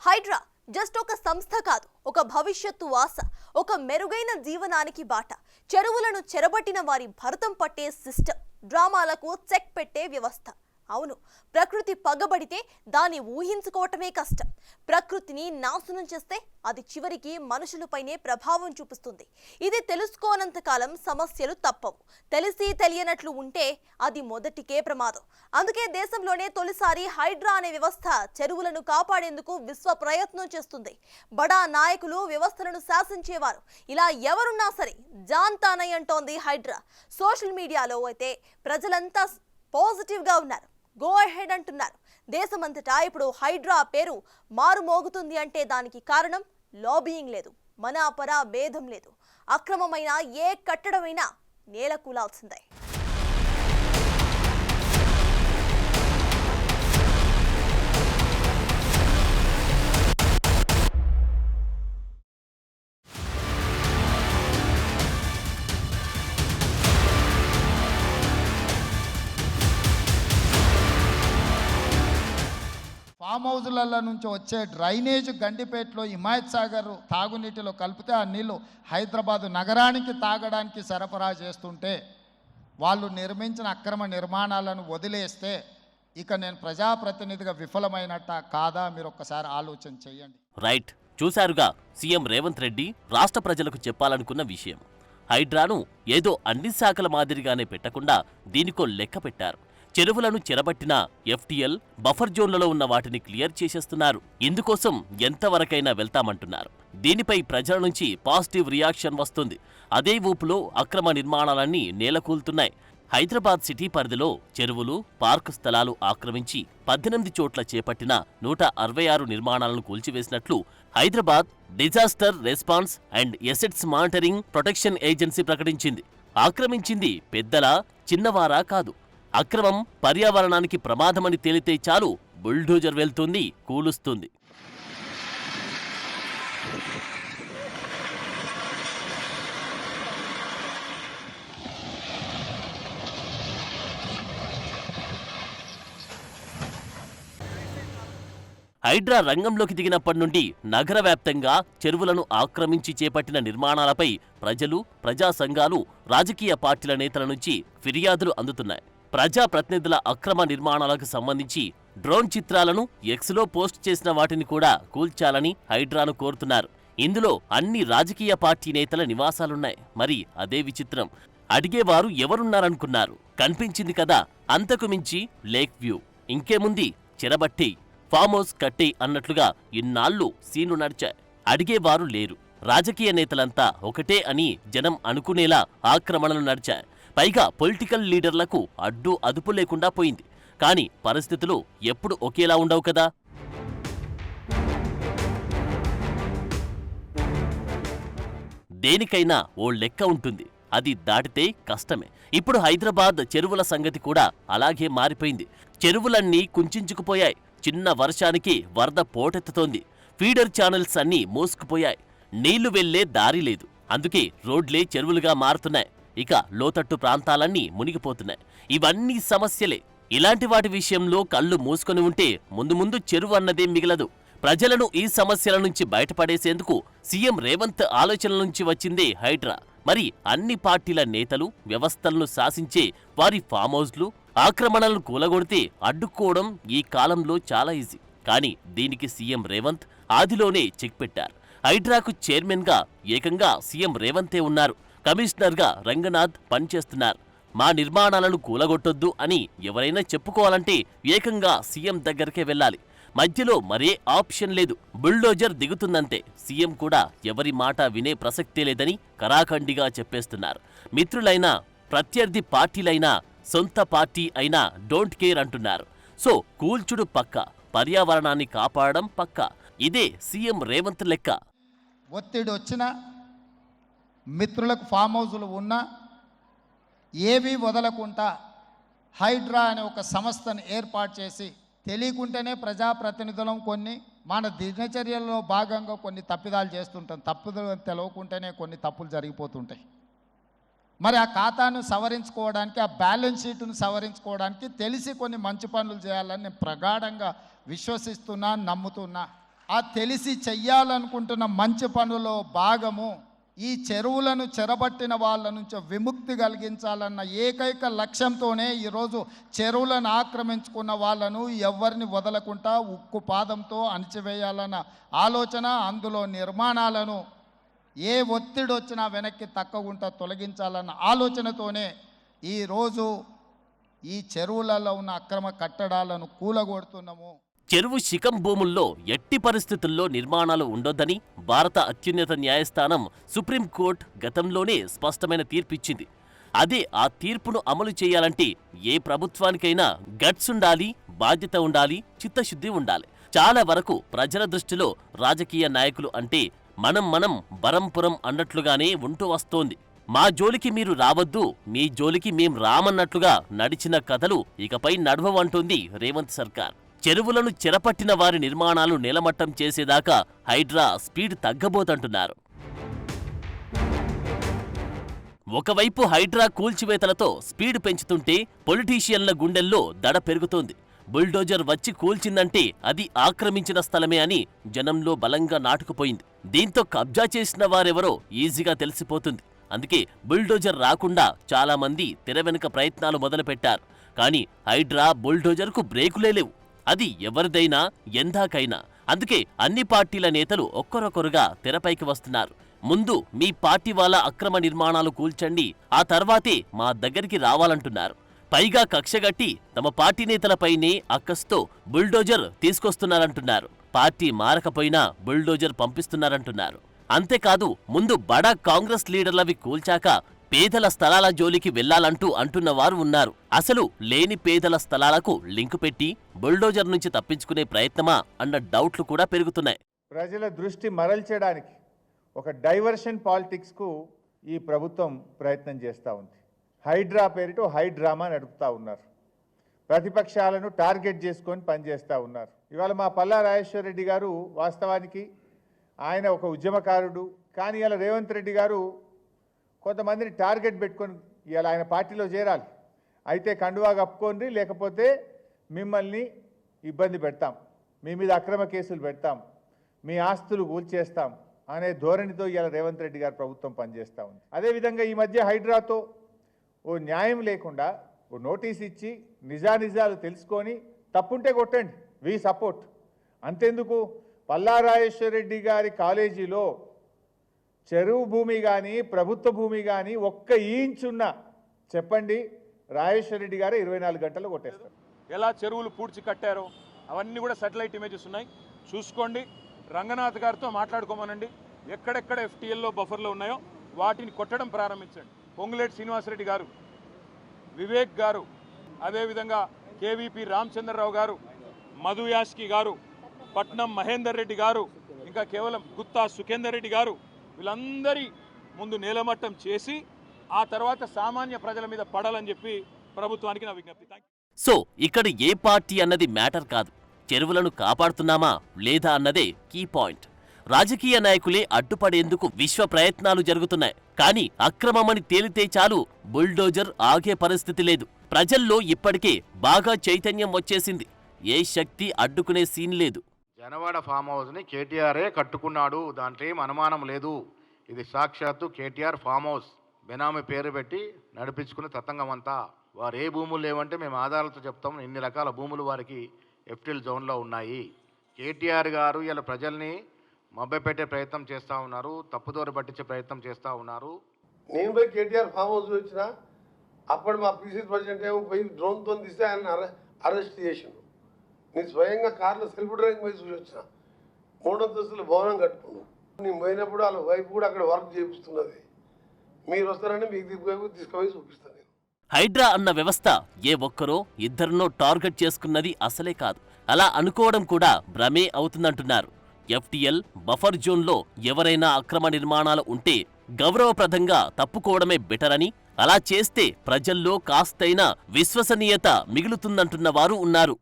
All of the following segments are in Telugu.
హైడ్రా జస్ట్ ఒక సంస్థ కాదు, ఒక భవిష్యత్తు ఆశ, ఒక మెరుగైన జీవనానికి బాట. చెరువులను చెరబట్టిన వారి భరతం పట్టే సిస్టమ్, డ్రామాలకు చెక్ పెట్టే వ్యవస్థ. అవును, ప్రకృతి పగబడితే దాన్ని ఊహించుకోవటమే కష్టం. ప్రకృతిని నాశనం చేస్తే అది చివరికి మనుషులపైనే ప్రభావం చూపిస్తుంది. ఇది తెలుసుకోనంత కాలం సమస్యలు తప్పవు. తెలిసి తెలియనట్లు ఉంటే అది మొదటికే ప్రమాదం. అందుకే దేశంలోనే తొలిసారి హైడ్రా అనే వ్యవస్థ చెరువులను కాపాడేందుకు విశ్వ ప్రయత్నం చేస్తుంది. బడా నాయకులు, వ్యవస్థలను శాసించేవారు, ఇలా ఎవరున్నా సరే జాన్తానై అంటోంది హైడ్రా. సోషల్ మీడియాలో అయితే ప్రజలంతా పాజిటివ్గా ఉన్నారు, గో అహెడ్ అంటున్నారు. దేశమంతటా ఇప్పుడు హైడ్రా పేరు మారుమోగుతుంది అంటే దానికి కారణం లాబియింగ్ లేదు, మనాపరా భేదం లేదు. అక్రమమైన ఏ కట్టడమైనా నేల కూలాల్సిందే. ఫామ్ హౌజులలో నుంచి వచ్చే డ్రైనేజ్ గండిపేటలో హిమాయత్ సాగర్ తాగునీటిలో కలిపితే ఆ నీళ్లు హైదరాబాదు నగరానికి తాగడానికి సరఫరా చేస్తుంటే వాళ్ళు నిర్మించిన అక్రమ నిర్మాణాలను వదిలేస్తే ఇక నేను ప్రజాప్రతినిధిగా విఫలమైనట్ట కాదా? మీరు ఒక్కసారి ఆలోచన చేయండి. రైట్, చూశారుగా సీఎం రేవంత్ రెడ్డి రాష్ట్ర ప్రజలకు చెప్పాలనుకున్న విషయం. హైడ్రాను ఏదో అన్ని శాఖల మాదిరిగానే పెట్టకుండా దీనికో లెక్క పెట్టారు. చెరువులను చెరబట్టిన ఎఫ్టీఎల్, బఫర్ జోన్లలో ఉన్న వాటిని క్లియర్ చేసేస్తున్నారు. ఇందుకోసం ఎంతవరకైనా వెళ్తామంటున్నారు. దీనిపై ప్రజల నుంచి పాజిటివ్ రియాక్షన్ వస్తుంది. అదే ఊపులో అక్రమ నిర్మాణాలన్నీ నేలకూలుతున్నాయి. హైదరాబాద్ సిటీ పరిధిలో చెరువులు, పార్కు స్థలాలు ఆక్రమించి 18 చోట్ల చేపట్టిన 166 నిర్మాణాలను కూల్చివేసినట్లు Hyderabad disaster response and assets monitoring protection agency ప్రకటించింది. ఆక్రమించింది పెద్దలా, చిన్నవారా కాదు. అక్రమం పర్యావరణానికి ప్రమాదమని తేలితే చాలు బుల్డోజర్ వెళ్తుంది, కూలుస్తుంది. హైడ్రా రంగంలోకి దిగినప్పటి నుండి నగర వ్యాప్తంగా చెరువులను ఆక్రమించి చేపట్టిన నిర్మాణాలపై ప్రజలు, ప్రజా సంఘాలు, రాజకీయ పార్టీల నేతల నుంచి ఫిర్యాదులు అందుతున్నాయి. ప్రజాప్రతినిధుల అక్రమ నిర్మాణాలకు సంబంధించి డ్రోన్ చిత్రాలను ఎక్స్లో పోస్ట్ చేసిన వాటిని కూడా కూల్చాలని హైడ్రాను కోరుతున్నారు. ఇందులో అన్ని రాజకీయ పార్టీ నేతల నివాసాలున్నాయి. మరి అదే విచిత్రం, అడిగేవారు ఎవరున్నారనుకున్నారు? కనిపించింది కదా, అంతకు మించి లేక్ వ్యూ. ఇంకేముంది, చెరబట్టి ఫామ్ హౌస్ కట్టే అన్నట్లుగా ఇన్నాళ్లు సీన్లు నడిచాయి. అడిగేవారు లేరు. రాజకీయ నేతలంతా ఒకటే అని జనం అనుకునేలా ఆక్రమణలు నడిచాయి. పైగా పొలిటికల్ లీడర్లకు అడ్డు అదుపు లేకుండా పోయింది. కానీ పరిస్థితులు ఎప్పుడు ఒకేలా ఉండవు కదా. దేనికైనా ఓ లెక్క ఉంటుంది, అది దాటితే కష్టమే. ఇప్పుడు హైదరాబాద్ చెరువుల సంగతి కూడా అలాగే మారిపోయింది. చెరువులన్నీ కుంచించుకుపోయాయి. చిన్న వర్షానికి వరద పోటెత్తుతోంది. ఫీడర్ ఛానల్స్ అన్నీ మూసుకుపోయాయి. నీళ్లు వెళ్లే దారి లేదు. అందుకే రోడ్లే చెరువులుగా మారుతున్నాయి. ఇక లోతట్టు ప్రాంతాలన్నీ మునిగిపోతున్నాయి. ఇవన్నీ సమస్యలే. ఇలాంటి వాటి విషయంలో కళ్ళు మూసుకొని ఉంటే ముందు ముందు చెరువు అన్నదే మిగలదు. ప్రజలను ఈ సమస్యల నుంచి బయటపడేసేందుకు సీఎం రేవంత్ ఆలోచనల నుంచి వచ్చిందే హైడ్రా. మరి అన్ని పార్టీల నేతలు, వ్యవస్థలను శాసించే వారి ఫామ్ హౌస్లు, ఆక్రమణలను కూలగొడితే అడ్డుకోవడం ఈ కాలంలో చాలా ఈజీ. కానీ దీనికి సీఎం రేవంత్ ఆదిలోనే చెక్ పెట్టారు. హైడ్రాకు చైర్మన్గా ఏకంగా సీఎం రేవంతే ఉన్నారు. కమిషనర్గా రంగనాథ్ పనిచేస్తున్నారు. మా నిర్మాణాలను కూలగొట్టొద్దు అని ఎవరైనా చెప్పుకోవాలంటే ఏకంగా సీఎం దగ్గరకే వెళ్ళాలి. మధ్యలో మరే ఆప్షన్ లేదు. బుల్డోజర్ దిగుతుందంతే. సీఎం కూడా ఎవరి మాట వినే ప్రసక్తే లేదని కరాఖండిగా చెప్పేస్తున్నారు. మిత్రులైనా, ప్రత్యర్థి పార్టీలైనా, సొంత పార్టీ అయినా డోంట్ కేర్ అంటున్నారు. సో కూల్చుడు పక్క, పర్యావరణాన్ని కాపాడడం పక్క. ఇదే సీఎం రేవంత్ లెక్క. ఒత్తిడి వచ్చినా, మిత్రులకు ఫామ్ హౌజులు ఉన్నా ఏవీ వదలకుండా హైడ్రా అనే ఒక సంస్థను ఏర్పాటు చేసి తెలియకుంటేనే ప్రజాప్రతినిధులం కొన్ని మన దినచర్యల్లో భాగంగా కొన్ని తప్పిదాలు చేస్తుంటాం. తప్పులు తెలవకుంటేనే కొన్ని తప్పులు జరిగిపోతుంటాయి. మరి ఆ ఖాతాను సవరించుకోవడానికి, ఆ బ్యాలెన్స్ షీట్ను సవరించుకోవడానికి తెలిసి కొన్ని మంచి పనులు చేయాలని నేను ప్రగాఢంగా విశ్వసిస్తున్నా, నమ్ముతున్నా. ఆ తెలిసి చెయ్యాలనుకుంటున్న మంచి పనులో భాగము ఈ చెరువులను చెరబట్టిన వాళ్ళ నుంచి విముక్తి కలిగించాలన్న ఏకైక లక్ష్యంతోనే ఈరోజు చెరువులను ఆక్రమించుకున్న వాళ్ళను ఎవరిని వదలకుండా ఉక్కు పాదంతో అణిచివేయాలన్న ఆలోచన, అందులో నిర్మాణాలను ఏ ఒత్తిడి వచ్చినా వెనక్కి తక్కకుండా తొలగించాలన్న ఆలోచనతోనే ఈరోజు ఈ చెరువులలో ఉన్న అక్రమ కట్టడాలను కూలగొడుతున్నాము. చెరువు శిఖం భూముల్లో ఎట్టి పరిస్థితుల్లో నిర్మాణాలు ఉండొద్దని భారత అత్యున్నత న్యాయస్థానం సుప్రీంకోర్టు గతంలోనే స్పష్టమైన తీర్పిచ్చింది. అదే ఆ తీర్పును అమలు చేయాలంటే ఏ ప్రభుత్వానికైనా గట్స్ ఉండాలి, బాధ్యత ఉండాలి, చిత్తశుద్ధి ఉండాలి. చాలా వరకు ప్రజల దృష్టిలో రాజకీయ నాయకులు అంటే మనం బరంపురం అన్నట్లుగానే ఉంటూ వస్తోంది. మా జోలికి మీరు రావద్దు, మీ జోలికి మేం రామన్నట్లుగా నడిచిన కథలు ఇకపై నడవవంటోంది రేవంత్ సర్కార్. చెరువులను చెరపట్టిన వారి నిర్మాణాలు నిలమట్టం చేసేదాకా హైడ్రా స్పీడ్ తగ్గబోతంటున్నారు. ఒకవైపు హైడ్రా కూల్చివేతలతో స్పీడ్ పెంచుతుంటే పొలిటీషియన్ల గుండెల్లో దడ పెరుగుతోంది. బుల్డోజర్ వచ్చి కూల్చిందంటే అది ఆక్రమించిన స్థలమే అని జనంలో బలంగా నాటుకుపోయింది. దీంతో కబ్జా చేసిన వారెవరో ఈజీగా తెలిసిపోతుంది. అందుకే బుల్డోజర్ రాకుండా చాలా మంది తెర వెనుక ప్రయత్నాలు మొదలుపెట్టారు. కానీ హైడ్రా బుల్డోజర్కు బ్రేకులే లేవు. అది ఎవరిదైనా ఎందాకైనా. అందుకే అన్ని పార్టీల నేతలు ఒక్కరొక్కరుగా తెరపైకి వస్తున్నారు. ముందు మీ పార్టీ వాళ్ళ అక్రమ నిర్మాణాలు కూల్చండి, ఆ తర్వాతే మా దగ్గరికి రావాలంటున్నారు. పైగా కక్షగట్టి తమ పార్టీ నేతలపైనే అక్కస్తో బుల్డోజర్ తీసుకొస్తున్నారంటున్నారు. పార్టీ మారకపోయినా బుల్డోజర్ పంపిస్తున్నారంటున్నారు. అంతేకాదు, ముందు బడా కాంగ్రెస్ లీడర్లవి కూల్చాక పేదల స్థలాల జోలికి వెళ్లాలంటూ అంటున్నవారు ఉన్నారు. అసలు లేని పేదల స్థలాలకు లింకు పెట్టి బుల్డోజర్ నుంచి తప్పించుకునే ప్రయత్నమా అన్న డౌట్లు కూడా పెరుగుతున్నాయి. ప్రజల దృష్టి మరల్చడానికి ఒక డైవర్షన్ పాలిటిక్స్కు ఈ ప్రభుత్వం ప్రయత్నం చేస్తూ ఉంది. హైడ్రా పేరిట హైడ్రామా నడుపుతూ ఉన్నారు. ప్రతిపక్షాలను టార్గెట్ చేసుకొని పనిచేస్తూ ఉన్నారు. ఇవాళ మా పల్లా రాజేశ్వర రెడ్డి గారు వాస్తవానికి ఆయన ఒక ఉద్యమకారుడు. కానీ ఇలా రేవంత్ రెడ్డి గారు కొంతమందిని టార్గెట్ పెట్టుకొని ఇలా ఆయన పార్టీలో చేరాలి. అయితే కండువా కప్పుకోండి, లేకపోతే మిమ్మల్ని ఇబ్బంది పెడతాం, మీ మీద అక్రమ కేసులు పెడతాం, మీ ఆస్తులు కూల్చేస్తాం అనే ధోరణితో ఇలా రేవంత్ రెడ్డి గారు ప్రభుత్వం పనిచేస్తూ ఉంది. అదేవిధంగా ఈ మధ్య హైడ్రాతో ఓ న్యాయం లేకుండా ఓ నోటీస్ ఇచ్చి నిజానిజాలు తెలుసుకొని తప్పుంటే కొట్టండి, వి సపోర్ట్. అంతెందుకు, పల్లా రాజేశ్వర రెడ్డి గారి కాలేజీలో చెరువు భూమి కానీ ప్రభుత్వ భూమి కానీ ఒక్క ఇంచున్నా చెప్పండి, రాజేశ్వర రెడ్డి గారు 24 గంటలు కొట్టేస్తారు. ఎలా చెరువులు పూడ్చి కట్టారో అవన్నీ కూడా శాటిలైట్ ఇమేజెస్ ఉన్నాయి, చూసుకోండి. రంగనాథ్ గారితో మాట్లాడుకోమనండి. ఎక్కడెక్కడ ఎఫ్టీఎల్లో బఫర్లు ఉన్నాయో వాటిని కొట్టడం ప్రారంభించండి. పొంగులేటి శ్రీనివాసరెడ్డి గారు, వివేక్ గారు, అదేవిధంగా కేవీపీ రామచంద్రరావు గారు, మధు యాష్కి గారు, పట్నం మహేందర్ రెడ్డి గారు, ఇంకా కేవలం గుత్తా సుఖేందర్ రెడ్డి గారు, వీళ్ళందరి ముందు నేలమట్టం చేసి ఆ తర్వాత సామాన్య ప్రజల మీద పడాలని చెప్పి ప్రభుత్వానికి నా విజ్ఞప్తి. సో ఇక్కడ ఏ పార్టీ అన్నది మ్యాటర్ కాదు, చెరువులను కాపాడుతున్నామా లేదా అన్నదే కీ పాయింట్. రాజకీయ నాయకులే అడ్డుపడేందుకు విశ్వ ప్రయత్నాలు జరుగుతున్నాయి. కానీ అక్రమమని తేలితే చాలు బుల్డోజర్ ఆగే పరిస్థితి లేదు. ప్రజల్లో ఇప్పటికే బాగా చైతన్యం వచ్చేసింది. ఏ శక్తి అడ్డుకునే సీన్ లేదు. జనవాడ ఫామ్ హౌస్ని కేటీఆరే కట్టుకున్నాడు, దాంట్లో ఏం అనుమానం లేదు. ఇది సాక్షాత్తు కేటీఆర్ ఫామ్ హౌస్. బెనామీ పేరు పెట్టి నడిపించుకునే తతంగం అంతా. వారు ఏ భూములు లేవంటే మేము ఆధారాలతో చెప్తాం. ఇన్ని రకాల భూములు వారికి ఎఫ్టీఎల్ జోన్లో ఉన్నాయి. కేటీఆర్ గారు ఇలా ప్రజల్ని మభ్యపెట్టే ప్రయత్నం చేస్తూ ఉన్నారు, తప్పుదోర పట్టించే ప్రయత్నం చేస్తూ ఉన్నారు. నేను పోయి కేటీఆర్ ఫామ్ హౌస్ వచ్చిన అప్పుడు మా పీసీ ప్రెసిడెంట్ ఏమో పోయి డ్రోన్తో తీస్తే ఆయన అరెస్ట్ చేసిండు. నేను స్వయంగా కార్లో సెల్ఫ్ డ్రైవింగ్ పోయి చూసి వచ్చిన. 3 అంతస్తుల భవనం కట్టుకున్నాను. నేను పోయినప్పుడు వాళ్ళ వైఫ్ కూడా అక్కడ వర్క్ చేపిస్తున్నది. మీరు వస్తారని మీకు తీసుకుపోయి చూపిస్తాను. హైడ్రా అన్న వ్యవస్థ ఏ ఒక్కరో ఇద్దరినో టార్గెట్ చేసుకున్నది అసలే కాదు. అలా అనుకోవడం కూడా భ్రమే అవుతుందంటున్నారు. ఎఫ్టీఎల్ బఫర్ జోన్లో ఎవరైనా అక్రమ నిర్మాణాలు ఉంటే గౌరవప్రదంగా తప్పుకోవడమే బెటర్ అని, అలా చేస్తే ప్రజల్లో కాస్తైనా విశ్వసనీయత మిగులుతుందంటున్న వారు ఉన్నారు.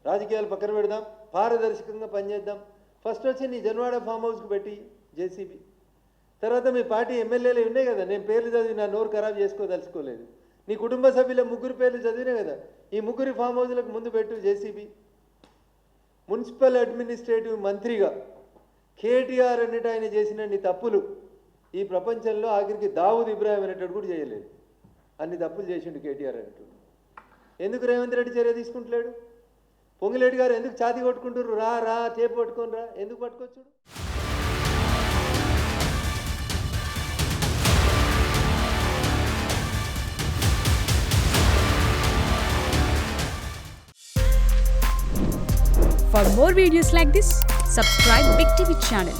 రాజకీయాలు పక్కన పెడదాం, పారదర్శకంగా పనిచేద్దాం. ఫస్ట్ వచ్చి నీ జన్వాడ ఫామ్ హౌస్కి పెట్టి జేసీబీ, తర్వాత మీ పార్టీ ఎమ్మెల్యేలు ఉన్నాయి కదా, నేను పేర్లు చదివి నా నోరు ఖరాబ్ చేసుకోదలుచుకోలేదు. నీ కుటుంబ సభ్యుల 3 పేర్లు చదివినా కదా, ఈ 3 ఫామ్ హౌస్లకు ముందు పెట్టు జేసీబీ. మున్సిపల్ అడ్మినిస్ట్రేటివ్ మంత్రిగా కేటీఆర్ అన్నట్టు ఆయన చేసినన్ని తప్పులు ఈ ప్రపంచంలో ఆఖరికి దావుద్ ఇబ్రాహిం అనేటట్టు కూడా చేయలేదు. అన్ని తప్పులు చేసిండు కేటీఆర్ అన్నట్టు. ఎందుకు రేవంత్ రెడ్డి చర్య తీసుకుంటలేడు? పొంగులేటి గారు ఎందుకు ఛాతీ కొట్టుకుంటారు? రా రా టేపు పట్టుకొని రా, ఎందుకు పట్టుకోవచ్చు? For more videos like this, subscribe Big TV channel.